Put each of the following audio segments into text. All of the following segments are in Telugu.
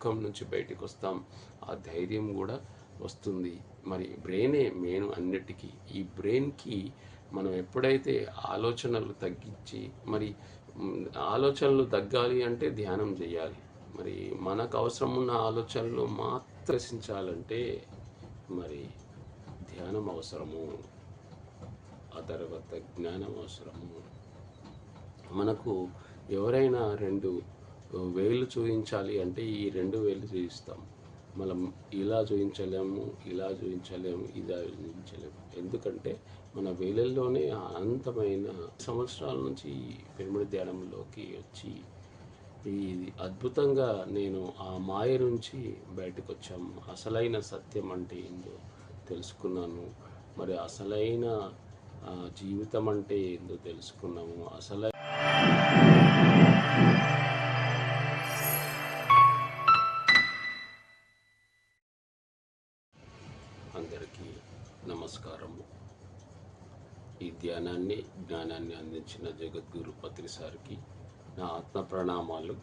దుఃఖం నుంచి బయటకు వస్తాం, ఆ ధైర్యం కూడా వస్తుంది. మరి బ్రెయినే మెయిన్ అన్నిటికీ. ఈ బ్రెయిన్కి మనం ఎప్పుడైతే ఆలోచనలు తగ్గించి మరి ఆలోచనలు తగ్గాలి అంటే ధ్యానం చేయాలి. మరి మనకు అవసరం ఉన్న ఆలోచనలు మాత్రసించాలంటే మరి ధ్యానం అవసరము, ఆ తర్వాత జ్ఞానం అవసరము. మనకు ఎవరైనా 2 వేళ్ళు చూపించాలి అంటే ఈ 2 వేళ్ళు చూపిస్తాం. మనం ఇలా చూపించలేము, ఇలా చూపించలేము, ఇలా చూపించలేము. ఎందుకంటే మన వేలల్లోనే అనంతమైన సంవత్సరాల నుంచి పిరమిడ్ ధ్యానంలోకి వచ్చి ఇది అద్భుతంగా నేను ఆ మాయ నుంచి బయటకు వచ్చాము. అసలైన సత్యం అంటే ఏందో తెలుసుకున్నాను. మరి అసలైన జీవితం అంటే ఏందో తెలుసుకున్నాము. అందరికీ నమస్కారము. ఈ ధ్యానాన్ని జ్ఞానాన్ని అందించిన జగద్గురు పత్రి సార్కి నా ఆత్మ ప్రణామాలు.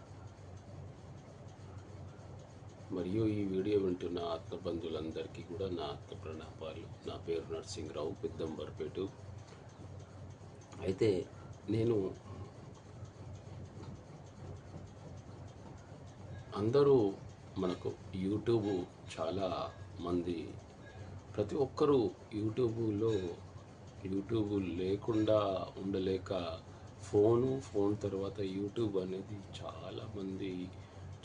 మరియు ఈ వీడియో వింటున్న ఆత్మబంధువులందరికీ కూడా నా ఆత్మ ప్రణామాలు. నా పేరు నరసింహరావు, పెద్దంబర్పేట. అయితే నేను అందరూ మనకు యూట్యూబ్ చాలా మంది ప్రతి ఒక్కరూ యూట్యూబ్ లేకుండా ఉండలేక ఫోన్ తర్వాత యూట్యూబ్ అనేది చాలామంది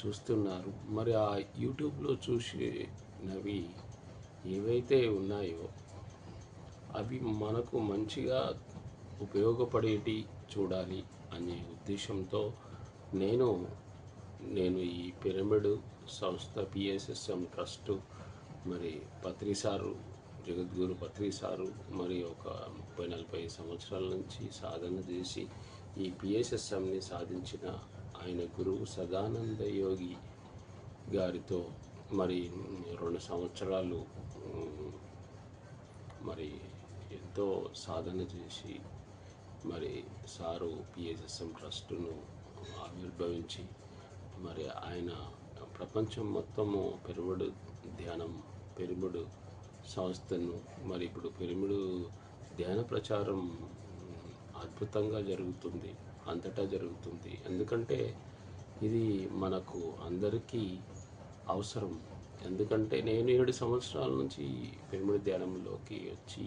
చూస్తున్నారు. మరి ఆ యూట్యూబ్లో చూసినవి ఏవైతే ఉన్నాయో అవి మనకు మంచిగా ఉపయోగపడేటి చూడాలి అనే ఉద్దేశంతో నేను ఈ పిరమిడ్ సంస్థ పిఎస్ఎస్ఎం ట్రస్ట్ మరి పత్రి సారు, జగద్గురు పత్రి సారు మరి ఒక 30-40 సంవత్సరాల నుంచి సాధన చేసి ఈ పిఎస్ఎస్ఎంని సాధించిన ఆయన గురువు సదానంద యోగి గారితో మరి 2 సంవత్సరాలు మరి ఎంతో సాధన చేసి మరి సారు పిఎస్ఎస్ఎం ట్రస్టును ఆవిర్భవించి మరి ఆయన ప్రపంచం మొత్తము పిరమిడ్ సంస్థను మరి ఇప్పుడు పిరమిడ్ ధ్యాన ప్రచారం అద్భుతంగా జరుగుతుంది, అంతటా జరుగుతుంది. ఎందుకంటే ఇది మనకు అందరికీ అవసరం. ఎందుకంటే నేను 7 సంవత్సరాల నుంచి పిరమిడ్ ధ్యానంలోకి వచ్చి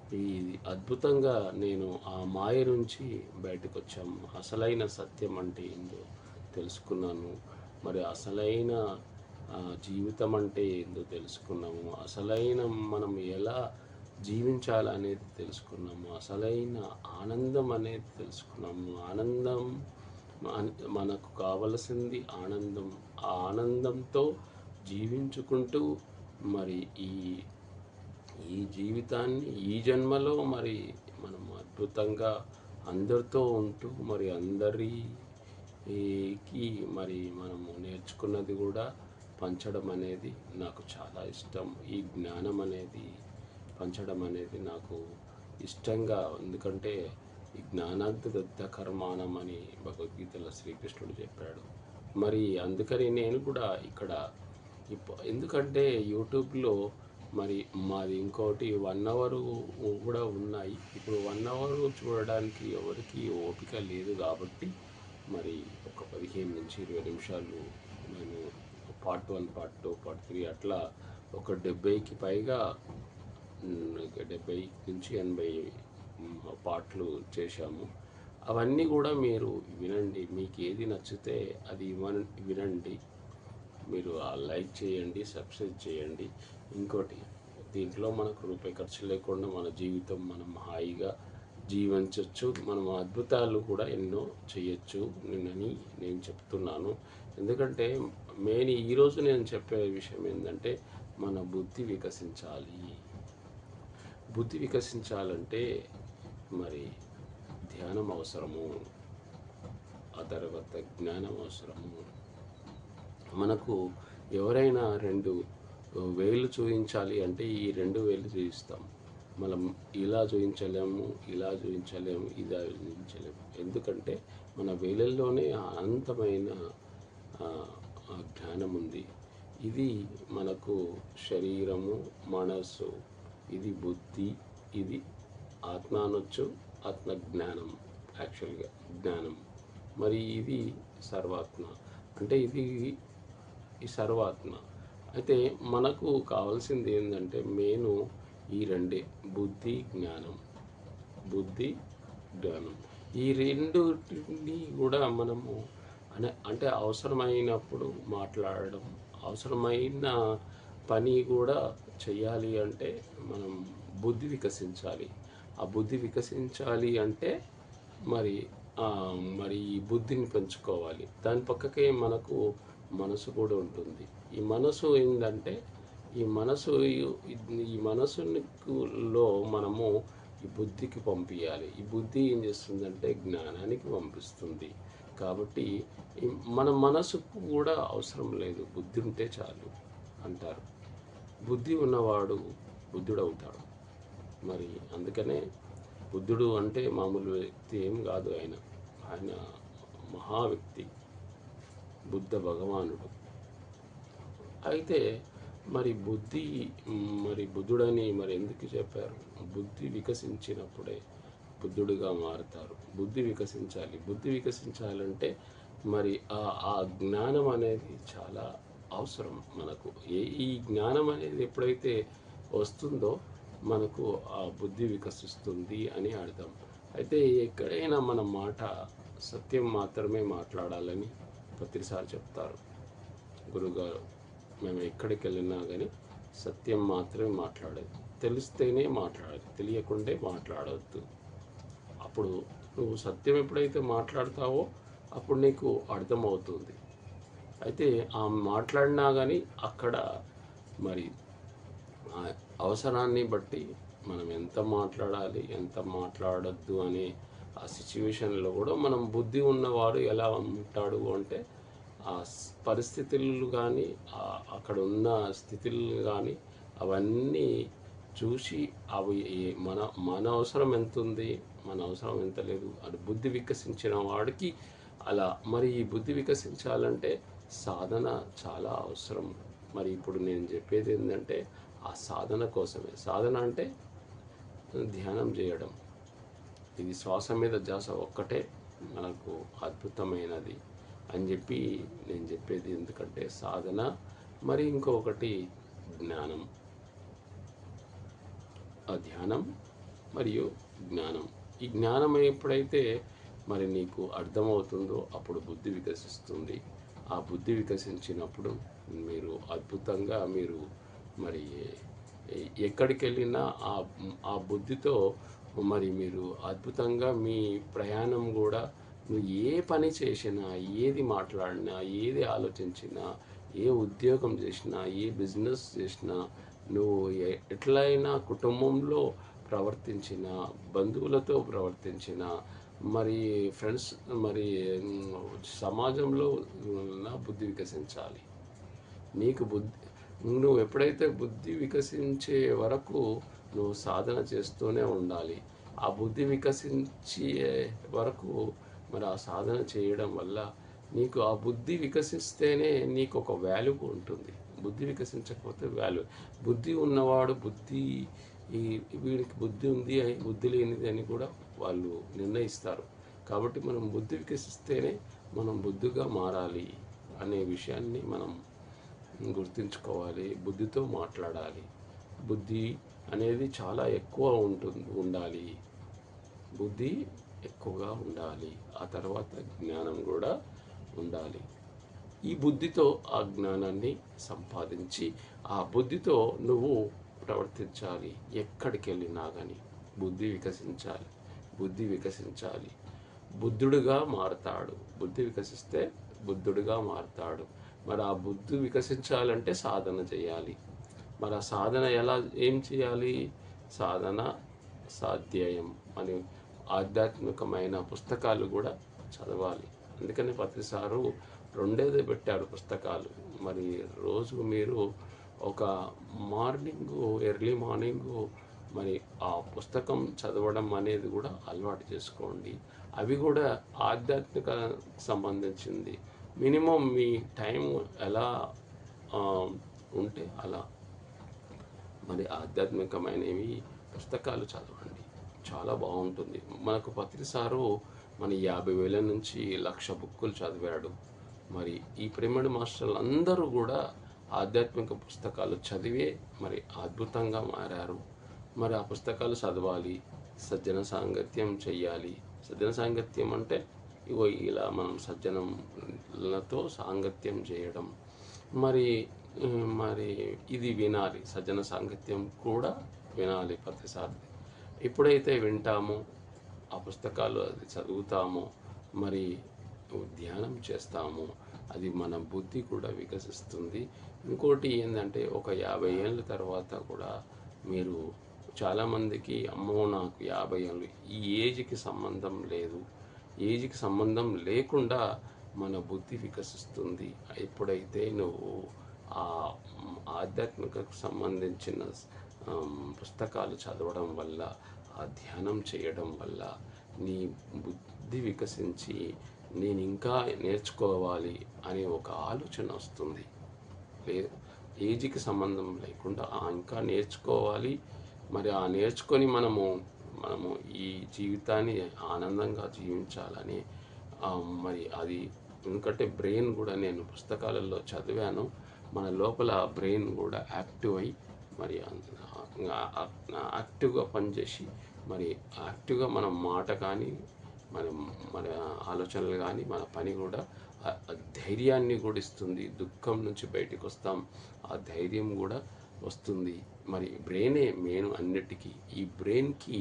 ఇది అద్భుతంగా నేను ఆ మాయ నుంచి బయటకు వచ్చాము. అసలైన సత్యం అంటే ఏందో తెలుసుకున్నాను. మరి అసలైన జీవితం అంటే ఏందో తెలుసుకున్నాము. అసలైన మనం ఎలా జీవించాలనేది తెలుసుకున్నాము. అసలైన ఆనందం అనేది తెలుసుకున్నాము. ఆనందం మనకు కావలసింది ఆనందం. ఆ ఆనందంతో జీవించుకుంటూ మరి ఈ జీవితాన్ని ఈ జన్మలో మరి మనం అద్భుతంగా అందరితో ఉంటూ మరి అందరికీ మరి మనము నేర్చుకున్నది కూడా పంచడం అనేది నాకు చాలా ఇష్టం. ఈ జ్ఞానం అనేది పంచడం అనేది నాకు ఇష్టంగా. ఎందుకంటే ఈ జ్ఞానాగ్నిదగ్ధ కర్మాణం అని భగవద్గీతలో శ్రీకృష్ణుడు చెప్పాడు. మరి అందుకని నేను కూడా ఇక్కడ ఎందుకంటే యూట్యూబ్లో మరి మాది ఇంకోటి 1 అవర్ కూడా ఉన్నాయి. ఇప్పుడు 1 అవర్ చూడడానికి ఎవరికి ఓపిక లేదు కాబట్టి మరి ఒక 15 నుంచి 20 నిమిషాలు నేను పార్ట్ 1, పార్ట్ 2, పార్ట్ 3 అట్లా ఒక 70కి పైగా 70 నుంచి 80 పార్ట్లు చేశాము. అవన్నీ కూడా మీరు వినండి. మీకు ఏది నచ్చితే అది వినండి. మీరు లైక్ చేయండి, సబ్స్క్రైబ్ చేయండి. ఇంకోటి, దీంట్లో మనకు రూపాయి ఖర్చు లేకుండా మన జీవితం మనం హాయిగా జీవించవచ్చు. మనం అద్భుతాలు కూడా ఎన్నో చేయొచ్చు అని నేను చెప్తున్నాను. ఎందుకంటే మెయిన్ ఈరోజు నేను చెప్పే విషయం ఏంటంటే మన బుద్ధి వికసించాలి. బుద్ధి వికసించాలంటే మరి ధ్యానం అవసరము, ఆ తర్వాత జ్ఞానం అవసరము. మనకు ఎవరైనా 2 వేళ్ళు చూపించాలి అంటే ఈ 2 వేళ్ళు చూపిస్తాం. మనం ఇలా చూపించలేము, ఇలా చూపించలేము, ఇలా చూపించలేము. ఎందుకంటే మన వేలల్లోనే అనంతమైన జ్ఞానం ఉంది. ఇది మనకు శరీరము, మనస్సు, ఇది బుద్ధి, ఇది ఆత్మ అనొచ్చు, ఆత్మ జ్ఞానం, యాక్చువల్గా జ్ఞానం. మరి ఇది సర్వాత్మ, అంటే ఇది ఈ సర్వాత్మ. అయితే మనకు కావాల్సింది ఏంటంటే మెయిన్ ఈ రెండే, బుద్ధి జ్ఞానం. బుద్ధి జ్ఞానం ఈ రెండుని కూడా మనము అంటే అవసరమైనప్పుడు మాట్లాడడం, అవసరమైన పని కూడా చేయాలి అంటే మనం బుద్ధి వికసించాలి. ఆ బుద్ధి వికసించాలి అంటే మరి మరి ఈ బుద్ధిని పెంచుకోవాలి. దాని పక్కకే మనకు మనసు కూడా ఉంటుంది. ఈ మనసు ఏంటంటే ఈ మనసులో మనము ఈ బుద్ధికి పంపించాలి. ఈ బుద్ధి ఏం చేస్తుందంటే జ్ఞానానికి పంపిస్తుంది. కాబట్టి మన మనసుకు కూడా అవసరం లేదు, బుద్ధి ఉంటే చాలు అంటారు. బుద్ధి ఉన్నవాడు బుద్ధుడవుతాడు. మరి అందుకనే బుద్ధుడు అంటే మామూలు వ్యక్తి ఏం కాదు, ఆయన మహా వ్యక్తి, బుద్ధ భగవానుడు. అయితే మరి బుద్ధుడని మరి ఎందుకు చెప్పారు? బుద్ధి వికసించినప్పుడే బుద్ధుడిగా మారుతారు. బుద్ధి వికసించాలి. బుద్ధి వికసించాలంటే మరి ఆ జ్ఞానం అనేది చాలా అవసరం మనకు. ఈ జ్ఞానం అనేది ఎప్పుడైతే వస్తుందో మనకు ఆ బుద్ధి వికసిస్తుంది అని అర్థం. అయితే ఎక్కడైనా మన మాట సత్యం మాత్రమే మాట్లాడాలని ప్రతిసారి చెప్తారు గురుగారు. మేము ఎక్కడికి వెళ్ళినా కానీ సత్యం మాత్రమే మాట్లాడేది, తెలిస్తేనే మాట్లాడాలి, తెలియకుండే మాట్లాడవద్దు. అప్పుడు నువ్వు సత్యం ఎప్పుడైతే మాట్లాడతావో అప్పుడు నీకు అర్థమవుతుంది. అయితే ఆ మాట్లాడినా కానీ అక్కడ మరి అవసరాన్ని బట్టి మనం ఎంత మాట్లాడాలి, ఎంత మాట్లాడద్దు అనే ఆ సిచ్యువేషన్లో కూడా మనం బుద్ధి ఉన్నవాడు ఎలా ఉంటాడు అంటే ఆ పరిస్థితులు కానీ అక్కడ ఉన్న స్థితులు కానీ అవన్నీ చూసి అవి మన అవసరం ఎంత ఉంది, మన అవసరం ఎంత లేదు అది బుద్ధి వికసించిన వాడికి అలా. మరి ఈ బుద్ధి వికసించాలంటే సాధన చాలా అవసరం. మరి ఇప్పుడు నేను చెప్పేది ఏంటంటే ఆ సాధన కోసమే. సాధన అంటే ధ్యానం చేయడం. ఇది శ్వాస మీద ధ్యాస ఒక్కటే మనకు అద్భుతమైనది అని చెప్పి నేను చెప్పేది. ఎందుకంటే సాధన, మరి ఇంకొకటి జ్ఞానం. ఆ ధ్యానం మరియు జ్ఞానం. ఈ జ్ఞానం ఎప్పుడైతే మరి నీకు అర్థమవుతుందో అప్పుడు బుద్ధి వికసిస్తుంది. ఆ బుద్ధి వికసించినప్పుడు మీరు అద్భుతంగా మీరు మరి ఎక్కడికి వెళ్ళినా ఆ బుద్ధితో మరి మీరు అద్భుతంగా మీ ప్రయాణం కూడా, నువ్వు ఏ పని చేసినా, ఏది మాట్లాడినా, ఏది ఆలోచించినా, ఏ ఉద్యోగం చేసినా, ఏ బిజినెస్ చేసినా, నువ్వు ఎట్లయినా కుటుంబంలో ప్రవర్తించిన, బంధువులతో ప్రవర్తించిన, మరి ఫ్రెండ్స్, మరి సమాజంలో నా బుద్ధి వికసించాలి. నీకు నువ్వు ఎప్పుడైతే బుద్ధి వికసించే వరకు నువ్వు సాధన చేస్తూనే ఉండాలి. ఆ బుద్ధి వికసించే వరకు మరి ఆ సాధన చేయడం వల్ల నీకు ఆ బుద్ధి వికసిస్తేనే నీకు ఒక వాల్యూ ఉంటుంది. బుద్ధి వికసించకపోతే వాల్యూ. బుద్ధి ఉన్నవాడు వీడికి బుద్ధి ఉంది, బుద్ధి లేనిది అని కూడా వాళ్ళు నిర్ణయిస్తారు. కాబట్టి మనం బుద్ధి వికసిస్తేనే మనం బుద్ధిగా మారాలి అనే విషయాన్ని మనం గుర్తుంచుకోవాలి. బుద్ధితో మాట్లాడాలి. బుద్ధి అనేది చాలా ఎక్కువ ఉండాలి. బుద్ధి ఎక్కువగా ఉండాలి. ఆ తర్వాత జ్ఞానం కూడా ఉండాలి. ఈ బుద్ధితో ఆ జ్ఞానాన్ని సంపాదించి ఆ బుద్ధితో నువ్వు ప్రవర్తించాలి. ఎక్కడికి వెళ్ళినా కానీ బుద్ధి వికసించాలి. బుద్ధి వికసించాలి. బుద్ధుడిగా మారతాడు. బుద్ధి వికసిస్తే బుద్ధుడిగా మారతాడు. మరి ఆ బుద్ధి వికసించాలంటే సాధన చేయాలి. మరి ఆ సాధన ఏం చేయాలి? సాధన స్వాధ్యాయం అని ఆధ్యాత్మికమైన పుస్తకాలు కూడా చదవాలి. అందుకని ప్రతిసారు రెండేదే పెట్టారు పుస్తకాలు. మరి రోజు మీరు ఒక ఎర్లీ మార్నింగు మరి ఆ పుస్తకం చదవడం అనేది కూడా అలవాటు చేసుకోండి. అవి కూడా ఆధ్యాత్మిక సంబంధించింది. మినిమం మీ టైం ఎలా ఆ, ఉంటే అలా మరి ఆధ్యాత్మికమైనవి పుస్తకాలు చదవండి, చాలా బాగుంటుంది. మనకు ప్రతిసారు మన 50,000 నుంచి 1,00,000 బుక్కులు చదివాడు. మరి ఈ పిరమిడ్ మాస్టర్లు అందరూ కూడా ఆధ్యాత్మిక పుస్తకాలు చదివే మరి అద్భుతంగా మారారు. మరి ఆ పుస్తకాలు చదవాలి, సజ్జన సాంగత్యం చెయ్యాలి. సజ్జన సాంగత్యం అంటే ఇగో ఇలా మనం సజ్జనులతో సాంగత్యం చేయడం. మరి మరి ఇది వినాలి, సజ్జన సాంగత్యం కూడా వినాలి ప్రతిసారి. ఎప్పుడైతే వింటామో, ఆ పుస్తకాలు అది చదువుతామో, మరి ధ్యానం చేస్తామో, అది మన బుద్ధి కూడా వికసిస్తుంది. ఇంకోటి ఏంటంటే ఒక 50 ఏళ్ళ తర్వాత కూడా మీరు చాలామందికి అమ్మో నాకు 50 ఏళ్ళు, ఈ ఏజ్కి సంబంధం లేదు. ఏజ్కి సంబంధం లేకుండా మన బుద్ధి వికసిస్తుంది ఎప్పుడైతే నువ్వు ఆ ఆధ్యాత్మికకు సంబంధించిన పుస్తకాలు చదవడం వల్ల, ఆ ధ్యానం చేయడం వల్ల నీ బుద్ధి వికసించి నేను ఇంకా నేర్చుకోవాలి అనే ఒక ఆలోచన వస్తుంది. లేదు, ఏజ్కి సంబంధం లేకుండా ఇంకా నేర్చుకోవాలి, మరి ఆ నేర్చుకొని మనము ఈ జీవితాన్ని ఆనందంగా జీవించాలని మరి అది. ఎందుకంటే బ్రెయిన్ కూడా నేను పుస్తకాలలో చదివాను, మన లోపల బ్రెయిన్ కూడా యాక్టివ్ అయ్యి మరి యాక్టివ్గా పనిచేసి మరి యాక్టివ్గా మన మాట కానీ మన మన ఆలోచనలు కానీ మన పని కూడా ధైర్యాన్ని కూడా ఇస్తుంది. దుఃఖం నుంచి బయటకు వస్తాం, ఆ ధైర్యం కూడా వస్తుంది. మరి బ్రెయినే మెయిన్ అన్నిటికీ. ఈ బ్రెయిన్కి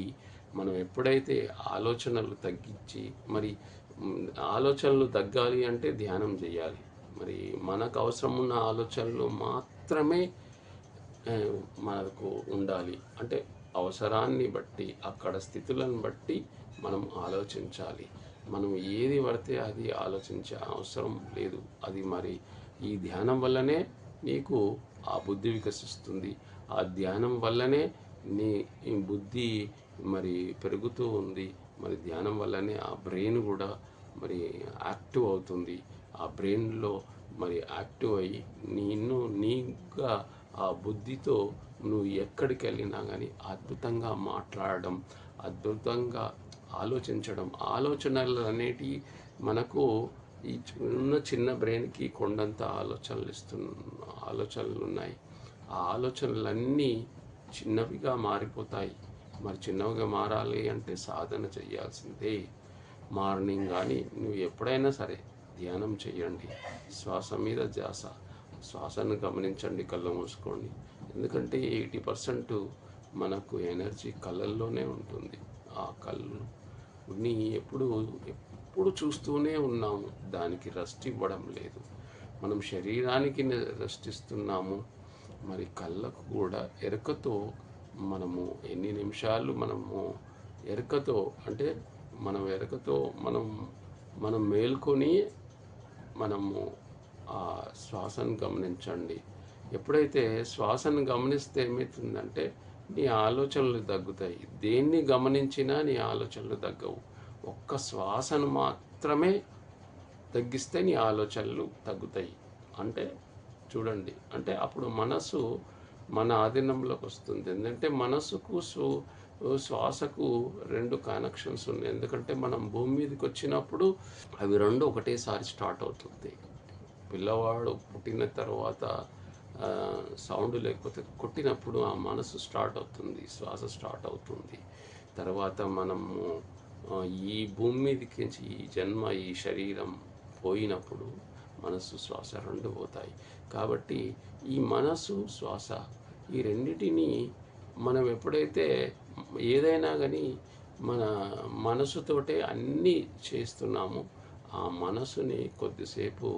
మనం ఎప్పుడైతే ఆలోచనలు తగ్గించి మరి ఆలోచనలు తగ్గాలి అంటే ధ్యానం చేయాలి. మరి మనకు అవసరం ఉన్న ఆలోచనలు మాత్రమే మనకు ఉండాలి. అంటే అవసరాన్ని బట్టి, అక్కడ స్థితులను బట్టి మనం ఆలోచించాలి. మనం ఏది పడితే అది ఆలోచించే అవసరం లేదు. అది మరి ఈ ధ్యానం వల్లనే నీకు ఆ బుద్ధి వికసిస్తుంది. ఆ ధ్యానం వల్లనే నీ బుద్ధి మరి పెరుగుతూ ఉంది. మరి ధ్యానం వల్లనే ఆ బ్రెయిన్ కూడా మరి యాక్టివ్ అవుతుంది. ఆ బ్రెయిన్లో మరి యాక్టివ్ అయ్యి నీగా ఆ బుద్ధితో నువ్వు ఎక్కడికి వెళ్ళినా కానీ అద్భుతంగా మాట్లాడడం, అద్భుతంగా ఆలోచించడం. ఆలోచనలు అనేటివి మనకు ఈ చిన్న బ్రెయిన్కి కొండంత ఆలోచనలు ఉన్నాయి. ఆ ఆలోచనలన్నీ చిన్నవిగా మారిపోతాయి. మరి చిన్నవిగా మారాలి అంటే సాధన చేయాల్సిందే. మార్నింగ్ కానీ నువ్వు ఎప్పుడైనా సరే ధ్యానం చేయండి. శ్వాస మీద ధ్యాస, శ్వాసను గమనించండి, కళ్ళు మూసుకోండి. ఎందుకంటే 80% మనకు ఎనర్జీ కళ్ళల్లోనే ఉంటుంది. ఆ కళ్ళుని ఎప్పుడు చూస్తూనే ఉన్నాము, దానికి రెస్ట్ ఇవ్వడం లేదు. మనం శరీరానికి రెస్ట్ ఇస్తున్నాము, మరి కళ్ళకు కూడా ఎరుకతో మనము ఎన్ని నిమిషాలు ఎరుకతో అంటే ఎరుకతో మనం మేల్కొని మనము ఆ శ్వాసను గమనించండి. ఎప్పుడైతే శ్వాసను గమనిస్తే ఏమవుతుందంటే నీ ఆలోచనలు తగ్గుతాయి. దేన్ని గమనించినా నీ ఆలోచనలు తగ్గవు. ఒక్క శ్వాసను మాత్రమే తగ్గిస్తే నీ ఆలోచనలు తగ్గుతాయి. అంటే చూడండి, అంటే అప్పుడు మనసు మన ఆధీనంలోకి వస్తుంది. ఎందుకంటే మనసుకు శ్వాసకు 2 కనెక్షన్స్ ఉన్నాయి. ఎందుకంటే మనం భూమి మీదకి వచ్చినప్పుడు అవి 2 ఒకటేసారి స్టార్ట్ అవుతుంది. పిల్లవాడు పుట్టిన తర్వాత సౌండ్ లేకపోతే కొట్టినప్పుడు ఆ మనసు స్టార్ట్ అవుతుంది, శ్వాస స్టార్ట్ అవుతుంది. తర్వాత మనము ఈ భూమి మీదకి ఈ జన్మ, ఈ శరీరం పోయినప్పుడు మనసు శ్వాస 2 పోతాయి. కాబట్టి ఈ మనసు శ్వాస ఈ రెండిటిని మనం ఎప్పుడైతే ఏదైనా కానీ మన మనసుతోటే అన్నీ చేస్తున్నామో, ఆ మనసుని కొద్దిసేపు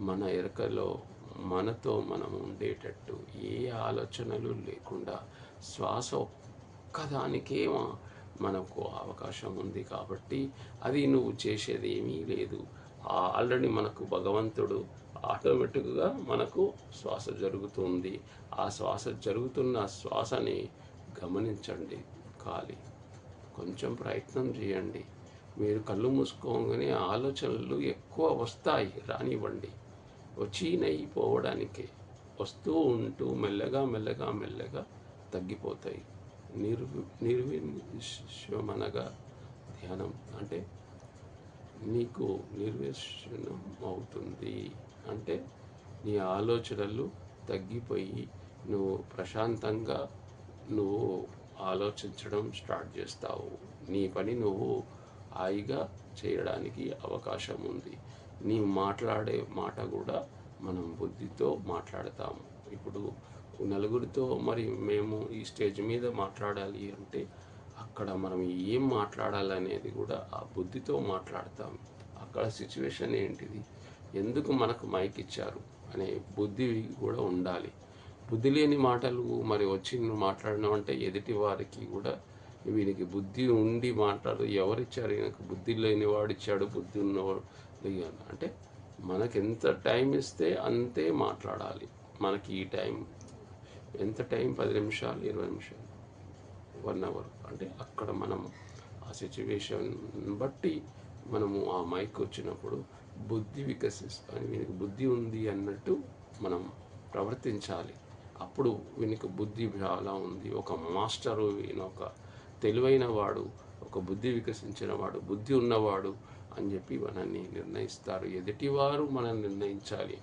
మన ఎరకలో మనతో మనం ఉండేటట్టు ఏ ఆలోచనలు లేకుండా శ్వాస ఒక్కదానికే మనకు అవకాశం ఉంది. కాబట్టి అది నువ్వు చేసేది ఏమీ లేదు. ఆల్రెడీ మనకు భగవంతుడు ఆటోమేటిక్గా మనకు శ్వాస జరుగుతుంది. ఆ శ్వాస జరుగుతున్న శ్వాసని గమనించండి. కొంచెం ప్రయత్నం చేయండి. మీరు కళ్ళు మూసుకోగానే ఆలోచనలు ఎక్కువ వస్తాయి, రానివ్వండి. వచ్చినయిపోవడానికే, వస్తూ ఉంటూ మెల్లగా మెల్లగా మెల్లగా తగ్గిపోతాయి. నిర్విషమనగా ధ్యానం అంటే నీకు నిర్వేశనం అవుతుంది. అంటే నీ ఆలోచనలు తగ్గిపోయి నువ్వు ప్రశాంతంగా నువ్వు ఆలోచించడం స్టార్ట్ చేస్తావు. నీ పని నువ్వు హాయిగా చేయడానికి అవకాశం ఉంది. నీవు మాట్లాడే మాట కూడా మనం బుద్ధితో మాట్లాడతాము. ఇప్పుడు నలుగురితో మరి మేము ఈ స్టేజ్ మీద మాట్లాడాలి అంటే అక్కడ మనం ఏం మాట్లాడాలనేది కూడా ఆ బుద్ధితో మాట్లాడతాం. అక్కడ సిచ్యువేషన్ ఏంటిది, ఎందుకు మనకు మైక్ ఇచ్చారు అనే బుద్ధి కూడా ఉండాలి. బుద్ధి లేని మాటలు మరి వచ్చి నువ్వు మాట్లాడినావు అంటే ఎదుటి వారికి కూడా వీనికి బుద్ధి ఉండి మాట్లాడు, ఎవరిచ్చారు ఈయనకు, బుద్ధి లేని వాడిచ్చాడు, బుద్ధి ఉన్నవాడు అంటే మనకి ఎంత టైం ఇస్తే అంతే మాట్లాడాలి. మనకి ఈ టైం ఎంత టైం, 10 నిమిషాలు, 20 నిమిషాలు, 1 అవర్ అంటే అక్కడ మనం ఆ సిచ్యువేషన్ బట్టి మనము ఆ మైక్ వచ్చినప్పుడు బుద్ధి వికసిస్తుంది. వీనికి బుద్ధి ఉంది అన్నట్టు మనం ప్రవర్తించాలి. అప్పుడు వీనికి బుద్ధి చాలా ఉంది, ఒక మాస్టరు, ఈయన ఒక తెలివైన వాడు, ఒక బుద్ధి వికసించిన వాడు, బుద్ధి ఉన్నవాడు అని చెప్పి మనల్ని నిర్ణయిస్తారు. ఎదుటివారు మనం నిర్ణయించాలి.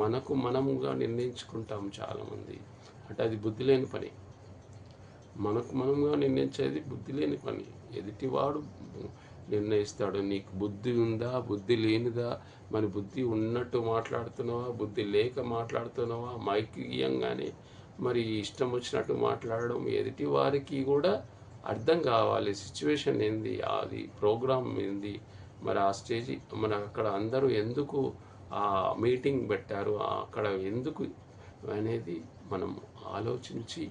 మనకు మనముగా నిర్ణయించుకుంటాం చాలామంది, అంటే అది బుద్ధి లేని పని. మనకు మనముగా నిర్ణయించేది బుద్ధి లేని పని. ఎదుటివాడు నిర్ణయిస్తాడు నీకు బుద్ధి ఉందా, బుద్ధి లేనిదా, మరి బుద్ధి ఉన్నట్టు మాట్లాడుతున్నావా, బుద్ధి లేక మాట్లాడుతున్నావా, మైక్ ఇయ్యంగానే మరి ఇష్టం వచ్చినట్టు మాట్లాడడం. ఎదుటి వారికి కూడా అర్థం కావాలి సిచ్యువేషన్ ఏంది, అది ప్రోగ్రామ్ ఏంది, మరి ఆ స్టేజ్ మన అక్కడ అందరూ ఎందుకు ఆ మీటింగ్ పెట్టారు, అక్కడ ఎందుకు అనేది మనం ఆలోచించి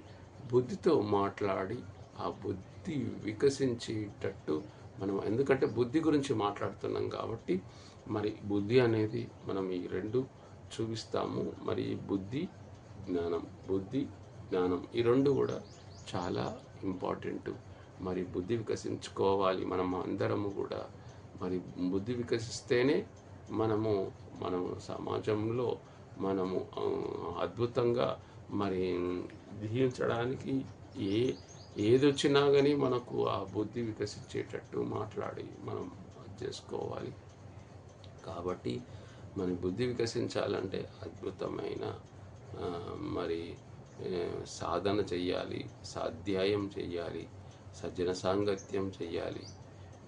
బుద్ధితో మాట్లాడి ఆ బుద్ధి వికసించేటట్టు మనం, ఎందుకంటే బుద్ధి గురించి మాట్లాడుతున్నాం కాబట్టి మరి బుద్ధి అనేది మనం ఈ రెండు చూపిస్తాము. మరి బుద్ధి జ్ఞానం, బుద్ధి జ్ఞానం ఈ రెండు కూడా చాలా ఇంపార్టెంట్. మరి బుద్ధి వికసించుకోవాలి మనం అందరము కూడా. మరి బుద్ధి వికసిస్తేనే మనము సమాజంలో మనము అద్భుతంగా మరి జీవించడానికి ఏదొచ్చినా కానీ మనకు ఆ బుద్ధి వికసించేటట్టు మాట్లాడి మనం చేసుకోవాలి. కాబట్టి మన బుద్ధి వికసించాలంటే అద్భుతమైన మరి సాధన చెయ్యాలి, స్వాధ్యాయం చెయ్యాలి, సజ్జన సాంగత్యం చెయ్యాలి,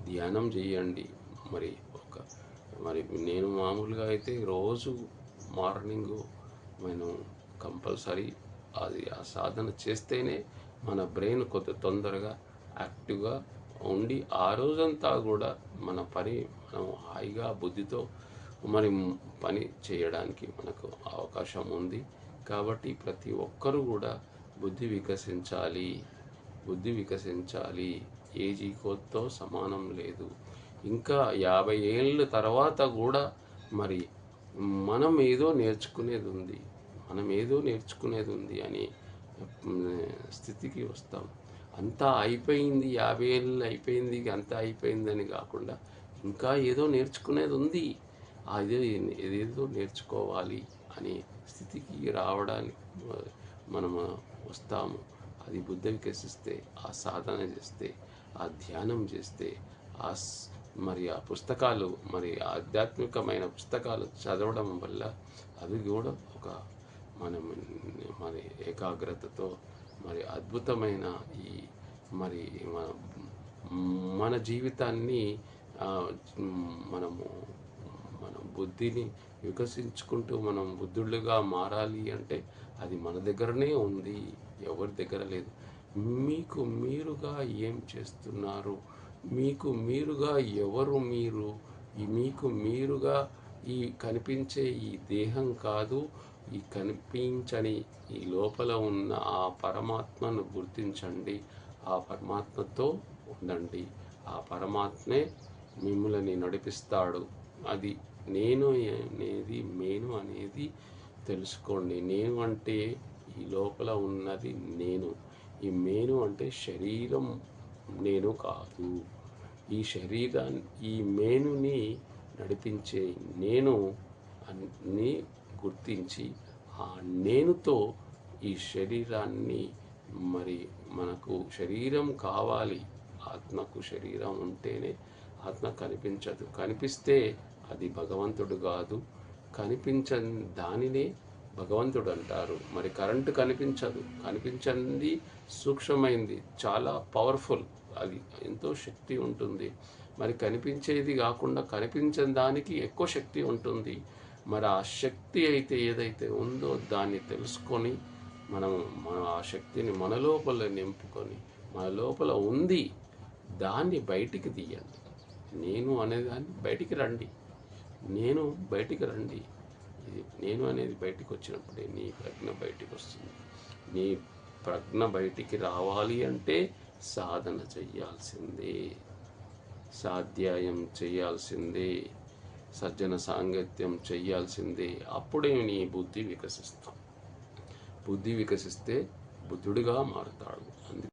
ధ్యానం చెయ్యండి. మరి నేను మామూలుగా అయితే రోజు మార్నింగు నేను కంపల్సరీ అది ఆ సాధన చేస్తేనే మన బ్రెయిన్ కొద్ది తొందరగా యాక్టివ్గా ఉండి ఆ రోజంతా కూడా మన పని మనం హాయిగా బుద్ధితో మరి పని చేయడానికి మనకు అవకాశం ఉంది. కాబట్టి ప్రతి ఒక్కరూ కూడా బుద్ధి వికసించాలి, బుద్ధి వికసించాలి. ఏజ్ ఈక్వల్తో సమానం లేదు. ఇంకా 50 ఏళ్ళ తర్వాత కూడా మరి మనం ఏదో నేర్చుకునేది ఉంది అని స్థితికి వస్తాం. అంతా అయిపోయింది, 50 ఏళ్ళు అయిపోయింది, అంతా అయిపోయిందని కాకుండా ఇంకా ఏదో నేర్చుకునేది ఉంది, ఏదేదో నేర్చుకోవాలి అనే స్థితికి రావడానికి మనము వస్తాము. అది బుద్ధి వికసిస్తే, ఆ సాధన చేస్తే, ఆ ధ్యానం చేస్తే, మరి ఆ పుస్తకాలు, మరి ఆధ్యాత్మికమైన పుస్తకాలు చదవడం వల్ల అవి కూడా ఒక మరి ఏకాగ్రతతో మరి అద్భుతమైన ఈ మరి మన జీవితాన్ని మన బుద్ధిని వికసించుకుంటూ మనం బుద్ధుళ్ళుగా మారాలి అంటే అది మన దగ్గరనే ఉంది, ఎవరి దగ్గర లేదు. మీకు మీరుగా ఏం చేస్తున్నారు, మీకు మీరుగా ఎవరు మీరు, మీకు మీరుగా ఈ కనిపించే ఈ దేహం కాదు, ఈ కనిపించని ఈ లోపల ఉన్న ఆ పరమాత్మను గుర్తించండి, ఆ పరమాత్మతో ఉండండి. ఆ పరమాత్మే మిమ్మల్ని నడిపిస్తాడు. అది నేను అనేది తెలుసుకోండి. నేను అంటే ఈ లోపల ఉన్నది నేను. ఈ నేను అంటే శరీరం నేను కాదు. ఈ శరీరాన్ని, ఈ మేనుని నడిపించే నేను అన్ని గుర్తించి ఆ నేనుతో ఈ శరీరాన్ని, మరి మనకు శరీరం కావాలి, ఆత్మకు శరీరం ఉంటేనే ఆత్మ కనిపించదు. కనిపిస్తే అది భగవంతుడు కాదు, కనిపించని దానినే భగవంతుడు అంటారు. మరి కరెంటు కనిపించదు, కనిపించింది సూక్ష్మమైంది, చాలా పవర్ఫుల్, అది ఎంతో శక్తి ఉంటుంది. మరి కనిపించేది కాకుండా కనిపించని దానికి ఎక్కువ శక్తి ఉంటుంది. మరి ఆ శక్తి అయితే ఏదైతే ఉందో దాన్ని తెలుసుకొని మనం ఆ శక్తిని మన లోపల నింపుకొని, మన లోపల ఉంది దాన్ని బయటికి తీయండి. నేను అనేదాన్ని బయటికి రండి, నేను బయటికి రండి. ఇది నేను అనేది బయటికి వచ్చినప్పుడే నీ ప్రజ్ఞ బయటికి వస్తుంది. నీ ప్రజ్ఞ బయటికి రావాలి అంటే సాధన చెయ్యాల్సిందే, స్వాధ్యాయం చేయాల్సిందే, సజ్జన సాంగత్యం చెయ్యాల్సిందే. అప్పుడే నీ బుద్ధి వికసిస్తాం. బుద్ధి వికసిస్తే బుద్ధుడిగా మారుతాడు. అందుకే